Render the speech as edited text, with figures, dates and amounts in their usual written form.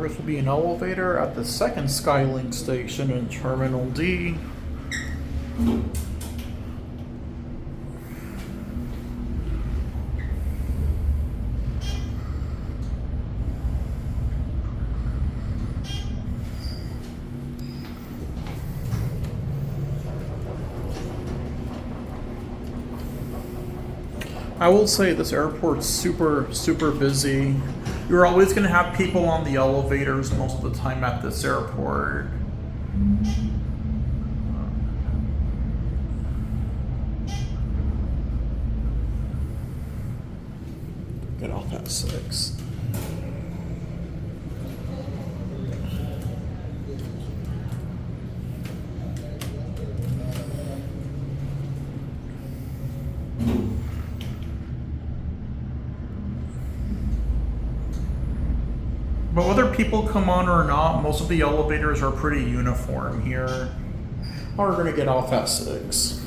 First will be an elevator at the second Skylink station in Terminal D. I will say this airport's super busy. You're always going to have people on the elevators most of the time at this airport. Get off at 6. But whether people come on or not, most of the elevators are pretty uniform here. We're gonna get off at 6.